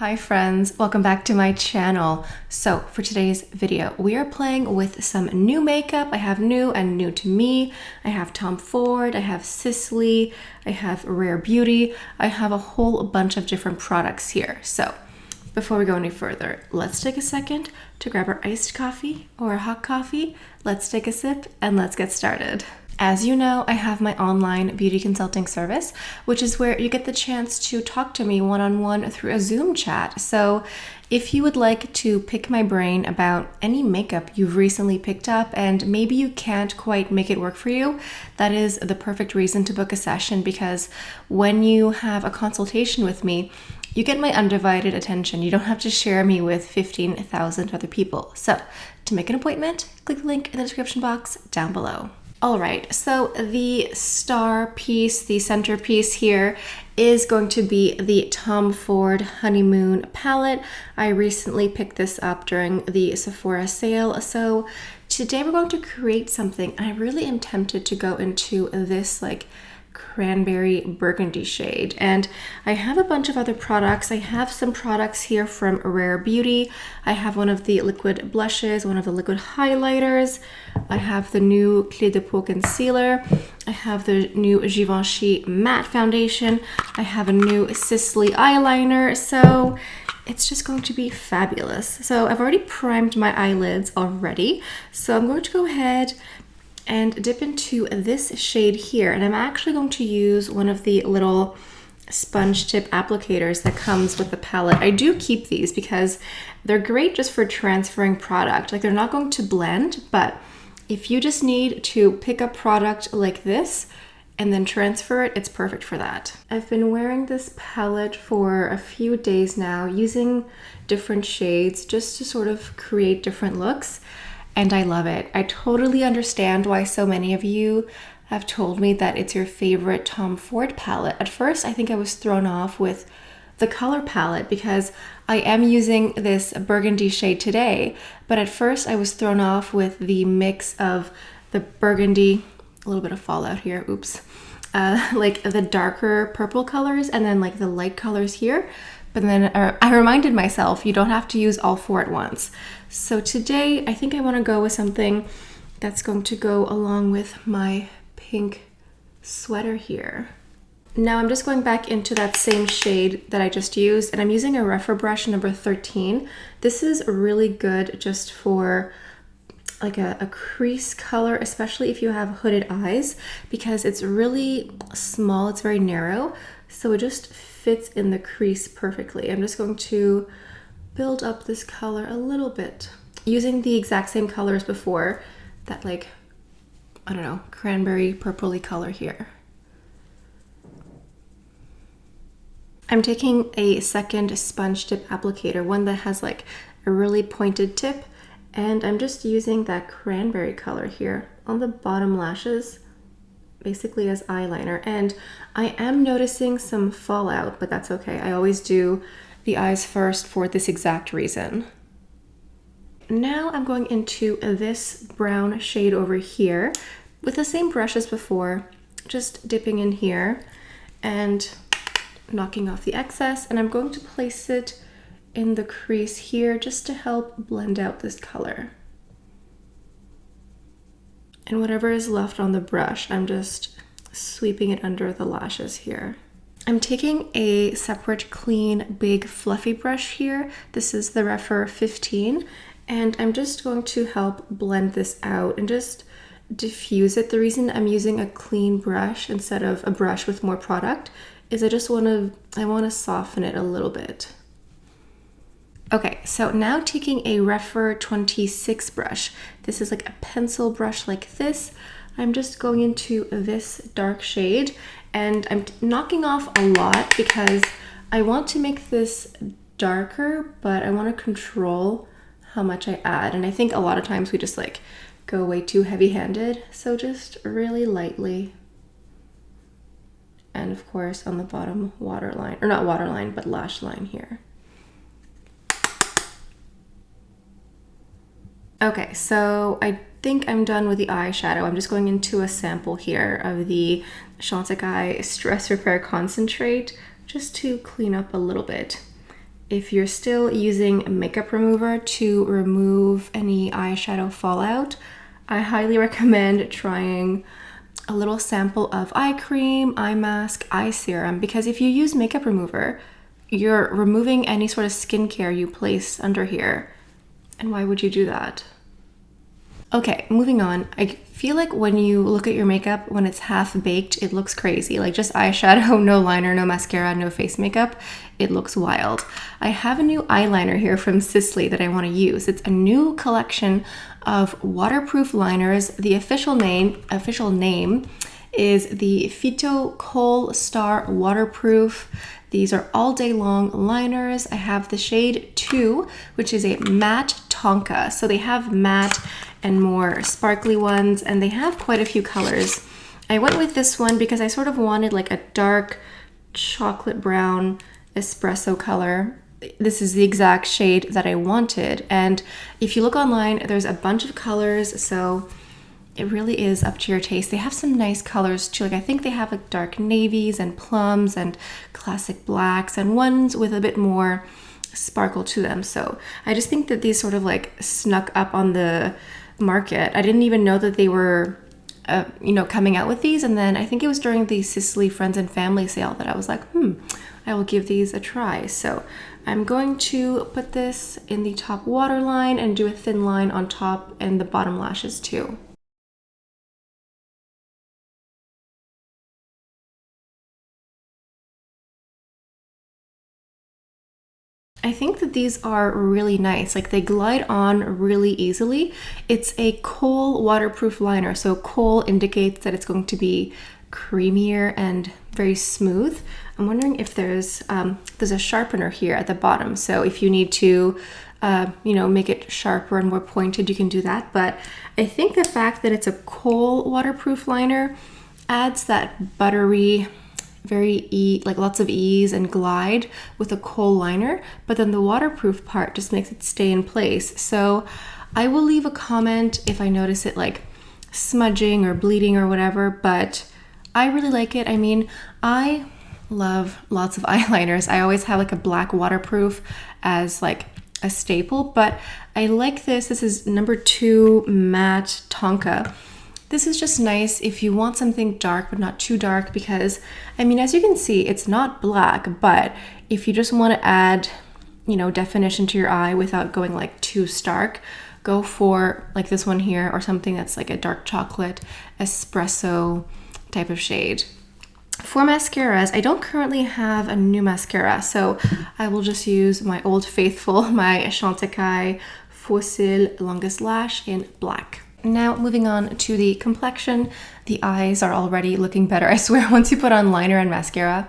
Hi friends, welcome back to my channel. So for today's video, we are playing with some new makeup. I have new and new to me. I have Tom Ford, I have Sisley, I have Rare Beauty. I have a whole bunch of different products here. So before we go any further, let's take a second to grab our iced coffee or a hot coffee. Let's take a sip and let's get started. As you know, I have my online beauty consulting service, which is where you get the chance to talk to me one-on-one through a Zoom chat. So if you would like to pick my brain about any makeup you've recently picked up and maybe you can't quite make it work for you, that is the perfect reason to book a session, because when you have a consultation with me, you get my undivided attention. You don't have to share me with 15,000 other people. So to make an appointment, click the link in the description box down below. All right, so the star piece, the centerpiece here is going to be the Tom Ford Honeymoon palette. I recently picked this up during the Sephora sale. So today we're going to create something. I really am tempted to go into this like cranberry burgundy shade, and I have a bunch of other products. I have some products here from Rare Beauty. I have one of the liquid blushes, one of the liquid highlighters. I have the new Clé de Peau Concealer. I have the new Givenchy matte foundation. I have a new Sisley eyeliner. So it's just going to be fabulous. So I've already primed my eyelids already, so I'm going to go ahead and dip into this shade here. And I'm actually going to use one of the little sponge tip applicators that comes with the palette. I do keep these because they're great just for transferring product. Like, they're not going to blend, but if you just need to pick up product like this and then transfer it, it's perfect for that. I've been wearing this palette for a few days now, using different shades just to sort of create different looks. And I love it. I totally understand why so many of you have told me that it's your favorite Tom Ford palette. At first, I think I was thrown off with the color palette because I am using this burgundy shade today. But at first, I was thrown off with the mix of the burgundy, a little bit of fallout here, oops, like the darker purple colors and then like the light colors here. But then I reminded myself, you don't have to use all four at once. So today, I think I want to go with something that's going to go along with my pink sweater here. Now I'm just going back into that same shade that I just used, and I'm using a Refer brush number 13. This is really good just for like a crease color, especially if you have hooded eyes, because it's really small, it's very narrow, so it just fits in the crease perfectly. I'm just going to build up this color a little bit using the exact same color as before, that like, I don't know, cranberry purpley color here. I'm taking a second sponge tip applicator, one that has like a really pointed tip, and I'm just using that cranberry color here on the bottom lashes, basically as eyeliner. And I am noticing some fallout, but that's okay. I always do the eyes first for this exact reason. Now I'm going into this brown shade over here with the same brush as before, just dipping in here and knocking off the excess. And I'm going to place it in the crease here just to help blend out this color. And whatever is left on the brush, I'm just sweeping it under the lashes here. I'm taking a separate clean big fluffy brush here. This is the Refer 15, and I'm just going to help blend this out and just diffuse it. The reason I'm using a clean brush instead of a brush with more product is I want to soften it a little bit. Okay, so now taking a Refer 26 brush. This is like a pencil brush like this. I'm just going into this dark shade, and I'm knocking off a lot because I want to make this darker, but I want to control how much I add. And I think a lot of times we just like go way too heavy-handed. So just really lightly. And of course on the bottom waterline, or not waterline, but lash line here. Okay, so I think I'm done with the eyeshadow. I'm just going into a sample here of the Chantecaille Stress Repair Concentrate just to clean up a little bit. if you're still using a makeup remover to remove any eyeshadow fallout, I highly recommend trying a little sample of eye cream, eye mask, eye serum, because if you use makeup remover, you're removing any sort of skincare you place under here. And why would you do that? Okay, moving on. I feel like when you look at your makeup, when it's half baked, it looks crazy. Like just eyeshadow, no liner, no mascara, no face makeup. It looks wild. I have a new eyeliner here from Sisley that I want to use. It's a new collection of waterproof liners. The official name is the Phyto Kohl Star Waterproof. These are all day long liners. I have the shade 2, which is a matte tonka. So they have matte and more sparkly ones, and they have quite a few colors. I went with this one because I sort of wanted like a dark chocolate brown espresso color. This is the exact shade that I wanted. And if you look online, there's a bunch of colors, so it really is up to your taste. They have some nice colors too. Like I think they have like dark navies and plums and classic blacks and ones with a bit more sparkle to them. So I just think that these sort of like snuck up on the market. I didn't even know that they were coming out with these. And then I think it was during the Sicily Friends and Family sale that I was like, I will give these a try. So I'm going to put this in the top waterline and do a thin line on top and the bottom lashes too. I think that these are really nice. Like they glide on really easily. It's a Kohl waterproof liner. So Kohl indicates that it's going to be creamier and very smooth. I'm wondering if there's a sharpener here at the bottom. So if you need to, make it sharper and more pointed, you can do that. But I think the fact that it's a Kohl waterproof liner adds that buttery, like lots of ease and glide with a Kohl liner, but then the waterproof part just makes it stay in place. So I will leave a comment if I notice it like smudging or bleeding or whatever, but I really like it. I mean, I love lots of eyeliners. I always have like a black waterproof as like a staple, but I like this. This is number 2 matte tonka. This is just nice if you want something dark but not too dark, because I mean, as you can see, it's not black, but if you just want to add, definition to your eye without going like too stark, go for like this one here or something that's like a dark chocolate espresso type of shade. For mascaras, I don't currently have a new mascara, so I will just use my old faithful, my Chantecaille Fossil Longest Lash in black. Now moving on to the complexion, the eyes are already looking better. I swear, once you put on liner and mascara,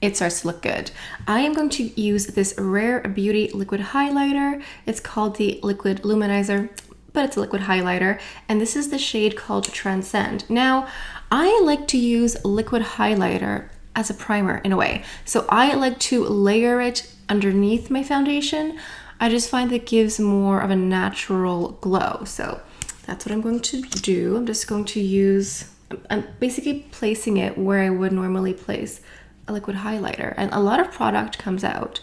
it starts to look good. I am going to use this Rare Beauty liquid highlighter. It's called the Liquid Luminizer, but it's a liquid highlighter, and this is the shade called Transcend. Now, I like to use liquid highlighter as a primer in a way. So I like to layer it underneath my foundation. I just find that it gives more of a natural glow. So that's what I'm going to do. I'm just going to use, I'm basically placing it where I would normally place a liquid highlighter. And a lot of product comes out,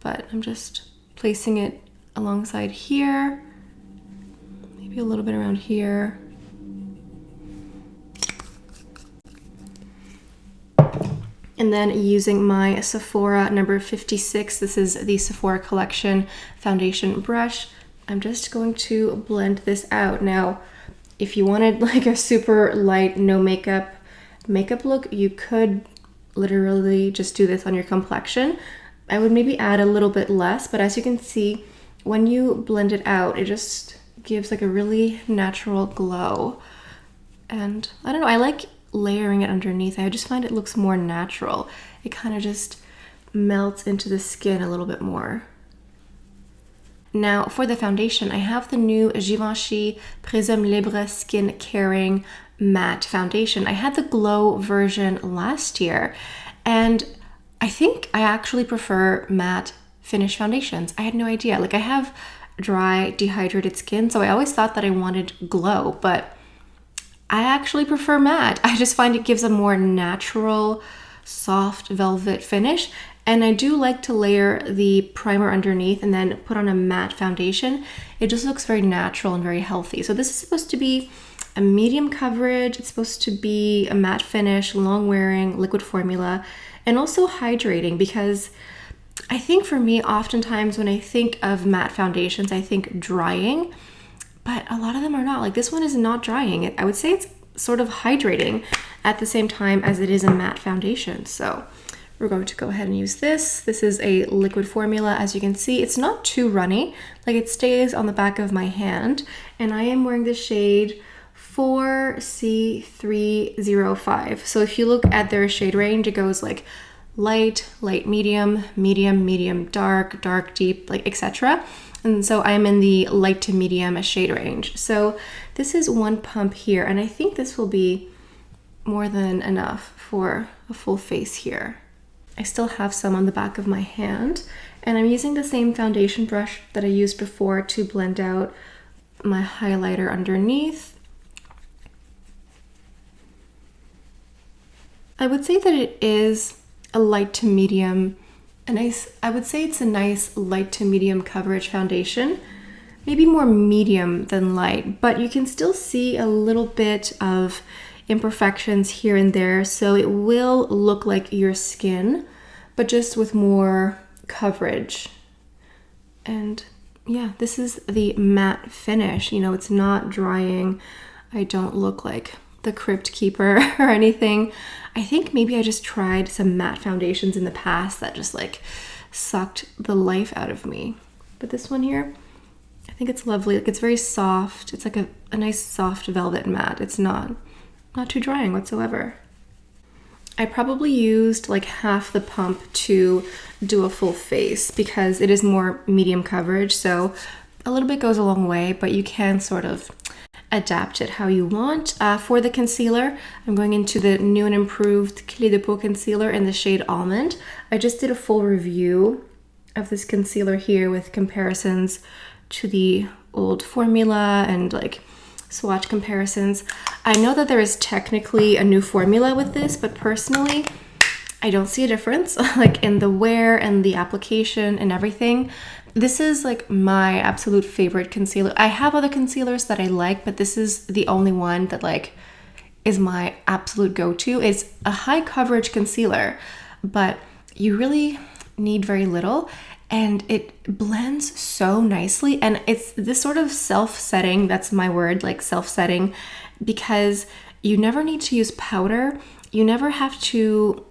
but I'm just placing it alongside here, maybe a little bit around here. And then using my Sephora number 56, this is the Sephora Collection foundation brush, I'm just going to blend this out. Now, if you wanted like a super light, no makeup look, you could literally just do this on your complexion. I would maybe add a little bit less, but as you can see, when you blend it out, it just gives like a really natural glow. And I don't know, I like layering it underneath. I just find it looks more natural. It kind of just melts into the skin a little bit more. Now for the foundation, I have the new Givenchy Prisme Libre Skin Caring Matte Foundation. I had the glow version last year, and I think I actually prefer matte finish foundations. I had no idea. Like I have dry, dehydrated skin, so I always thought that I wanted glow, but I actually prefer matte. I just find it gives a more natural, soft velvet finish. And I do like to layer the primer underneath and then put on a matte foundation. It just looks very natural and very healthy. So this is supposed to be a medium coverage. It's supposed to be a matte finish, long wearing, liquid formula, and also hydrating, because I think for me, oftentimes when I think of matte foundations, I think drying, but a lot of them are not. Like this one is not drying. I would say it's sort of hydrating at the same time as it is a matte foundation. So we're going to go ahead and use this. This is a liquid formula. As you can see, it's not too runny. Like it stays on the back of my hand. And I am wearing the shade 4C305. So if you look at their shade range, it goes like light, light medium, medium, medium dark, dark deep, like etc. And so I'm in the light to medium shade range. So this is one pump here, and I think this will be more than enough for a full face here. I still have some on the back of my hand, and I'm using the same foundation brush that I used before to blend out my highlighter underneath. I would say that it is a light to medium, I would say it's a nice light to medium coverage foundation, maybe more medium than light, but you can still see a little bit of imperfections here and there, so it will look like your skin, but just with more coverage. And yeah, this is the matte finish. You know, it's not drying. I don't look like the Crypt Keeper or anything. I think maybe I just tried some matte foundations in the past that just like sucked the life out of me. But this one here, I think it's lovely. Like it's very soft. It's like a nice soft velvet matte. It's not too drying whatsoever. I probably used like half the pump to do a full face because it is more medium coverage. So a little bit goes a long way, but you can sort of adapt it how you want. For the concealer, I'm going into the new and improved Clé de Peau Concealer in the shade Almond. I just did a full review of this concealer here with comparisons to the old formula and like swatch comparisons. I know that there is technically a new formula with this, but personally, I don't see a difference like in the wear and the application and everything. This is like my absolute favorite concealer. I have other concealers that I like, but this is the only one that like is my absolute go-to. It's a high coverage concealer, but you really need very little and it blends so nicely. And it's this sort of self-setting, that's my word, like self-setting, because you never need to use powder. You never have to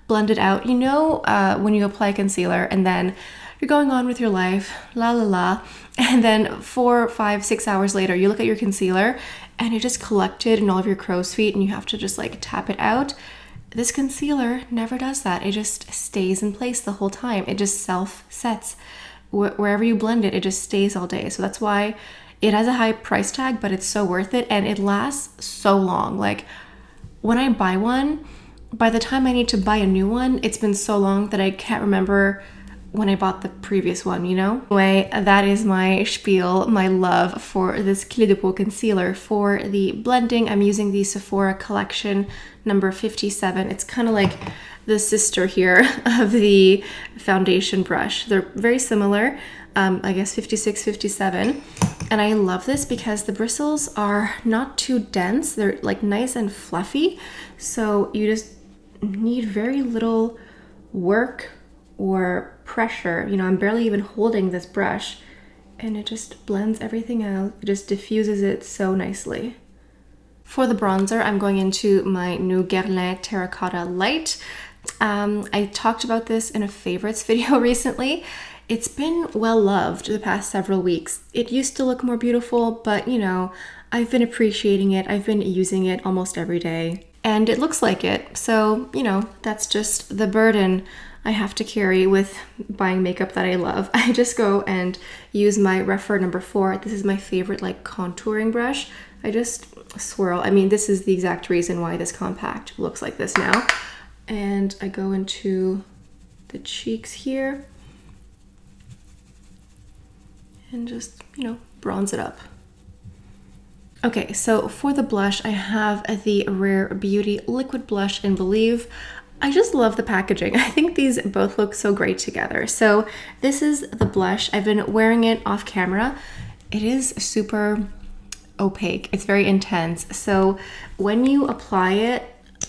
blend it out. You know, when you apply concealer and then you're going on with your life, la la la, and then 4, 5, 6 hours later, you look at your concealer and it just collected in all of your crow's feet and you have to just like tap it out. This concealer never does that. It just stays in place the whole time. It just self-sets. Wherever you blend it, it just stays all day. So that's why it has a high price tag, but it's so worth it and it lasts so long. Like when I buy one, by the time I need to buy a new one, it's been so long that I can't remember when I bought the previous one, you know? Anyway, that is my spiel, my love for this Clé de Peau concealer. For the blending, I'm using the Sephora collection number 57. It's kind of like the sister here of the foundation brush. They're very similar, I guess 56, 57. And I love this because the bristles are not too dense. They're like nice and fluffy. So you just need very little work or pressure. You know, I'm barely even holding this brush and it just blends everything out. It just diffuses it so nicely. For the bronzer, I'm going into my new Guerlain Terracotta Light. I talked about this in a favorites video recently. It's been well loved the past several weeks. It used to look more beautiful, but you know, I've been appreciating it. I've been using it almost every day and it looks like it. So, you know, that's just the burden I have to carry with buying makeup that I love. I just go and use my Refer number 4. This is my favorite like contouring brush. I just swirl. I mean, this is the exact reason why this compact looks like this now. And I go into the cheeks here and just, you know, bronze it up. Okay, so for the blush, I have the Rare Beauty Liquid Blush in Believe. I just love the packaging. I think these both look so great together. So this is the blush. I've been wearing it off camera. It is super opaque. It's very intense. So when you apply it,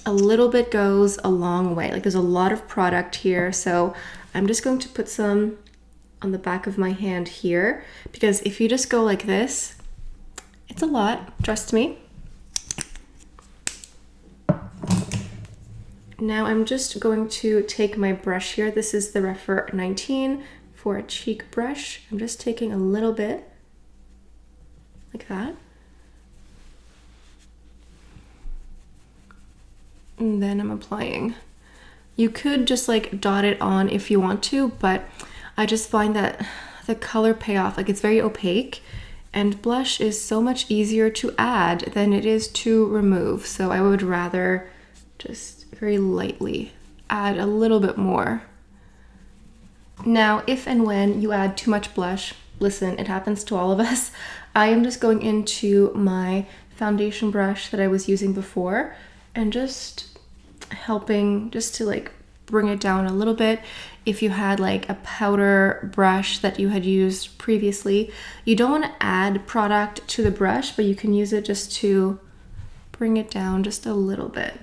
a little bit goes a long way. Like there's a lot of product here. So I'm just going to put some on the back of my hand here, because if you just go like this, it's a lot, trust me. Now I'm just going to take my brush here. This is the Refer 19 for a cheek brush. I'm just taking a little bit like that. And then I'm applying. You could just like dot it on if you want to, but I just find that the color payoff, like it's very opaque, and blush is so much easier to add than it is to remove. So I would rather just very lightly add a little bit more. Now, if and when you add too much blush, listen, it happens to all of us. I am just going into my foundation brush that I was using before and just helping just to like bring it down a little bit. If you had like a powder brush that you had used previously, you don't want to add product to the brush, but you can use it just to bring it down just a little bit.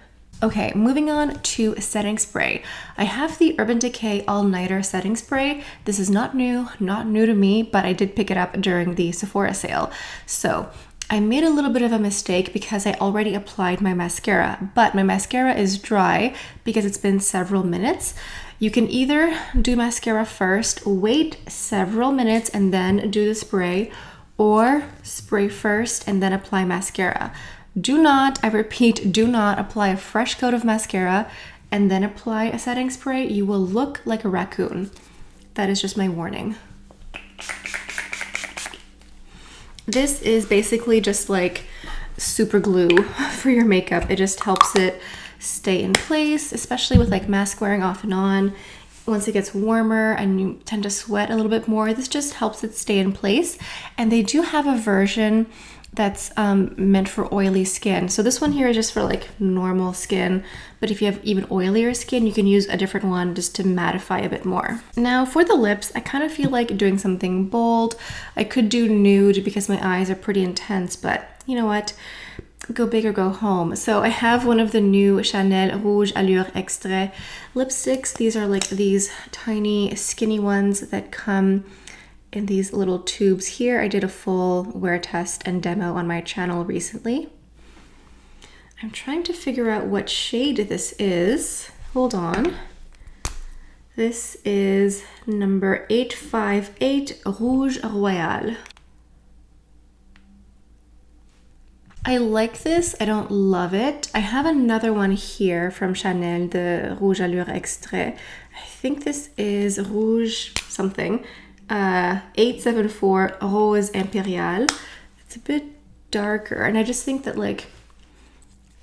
Okay, moving on to setting spray. I have the Urban Decay All Nighter setting spray. This is not new to me, but I did pick it up during the Sephora sale. So I made a little bit of a mistake because I already applied my mascara, but my mascara is dry because it's been several minutes. You can either do mascara first, wait several minutes and then do the spray, or spray first and then apply mascara. Do not, I repeat, do not apply a fresh coat of mascara and then apply a setting spray. You will look like a raccoon. That is just my warning. This is basically just like super glue for your makeup. It just helps it stay in place, especially with like mask wearing off and on. Once it gets warmer and you tend to sweat a little bit more, this just helps it stay in place. And they do have a version that's meant for oily skin. So this one here is just for like normal skin, but if you have even oilier skin, you can use a different one just to mattify a bit more. Now for the lips, I kind of feel like doing something bold. I could do nude because my eyes are pretty intense, but you know what? Go big or go home. So I have one of the new Chanel Rouge Allure Extrait lipsticks. These are like these tiny skinny ones that come in these little tubes here. I did a full wear test and demo on my channel recently. I'm trying to figure out what shade this is. Hold on. This is number 858 Rouge Royal. I like this, I don't love it. I have another one here from Chanel, the Rouge Allure Extrait. I think this is Rouge something. 874 Rose Impérial. It's a bit darker, and I just think that like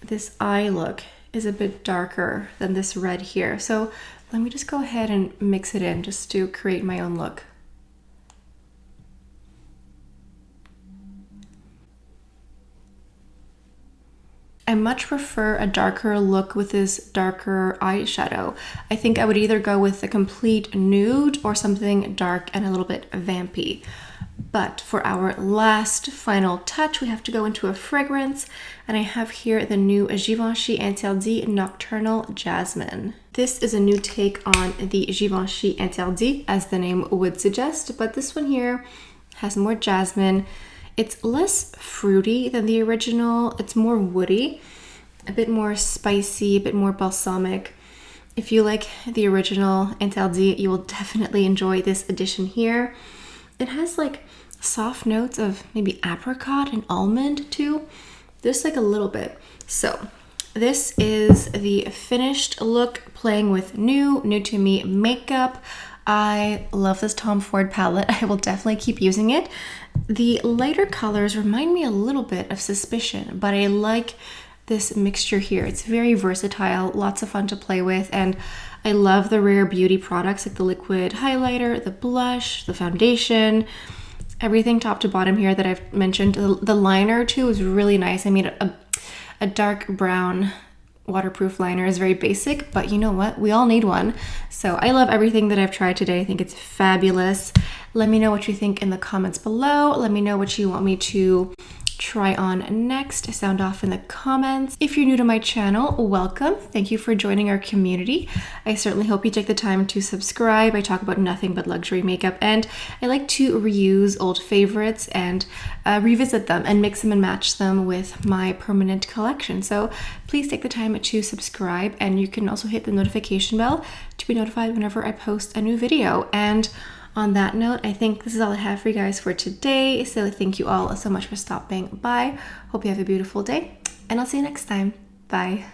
this eye look is a bit darker than this red here. So let me just go ahead and mix it in just to create my own look. I much prefer a darker look with this darker eyeshadow. I think I would either go with a complete nude or something dark and a little bit vampy. But for our last final touch, we have to go into a fragrance, and I have here the new Givenchy Interdit Nocturnal Jasmine. This is a new take on the Givenchy Interdit, as the name would suggest, but this one here has more jasmine. It's less fruity than the original. It's more woody, a bit more spicy, a bit more balsamic. If you like the original Interdit, you will definitely enjoy this edition here. It has like soft notes of maybe apricot and almond too, just like a little bit. So this is the finished look, playing with new to me makeup. I love this Tom Ford palette. I will definitely keep using it. The lighter colors remind me a little bit of Suspicion, but I like this mixture here. It's very versatile, lots of fun to play with, and I love the Rare Beauty products like the liquid highlighter, the blush, the foundation, everything top to bottom here that I've mentioned. The liner too is really nice. I made a dark brown waterproof liner is very basic, but you know what? We all need one. So I love everything that I've tried today. I think it's fabulous. Let me know what you think in the comments below. Let me know what you want me to try on next. Sound off in the comments. If you're new to my channel, welcome. Thank you for joining our community. I certainly hope you take the time to subscribe. I talk about nothing but luxury makeup, and I like to reuse old favorites and revisit them and mix them and match them with my permanent collection. So please take the time to subscribe, and you can also hit the notification bell to be notified whenever I post a new video. And on that note, I think this is all I have for you guys for today. So thank you all so much for stopping by. Hope you have a beautiful day, and I'll see you next time. Bye.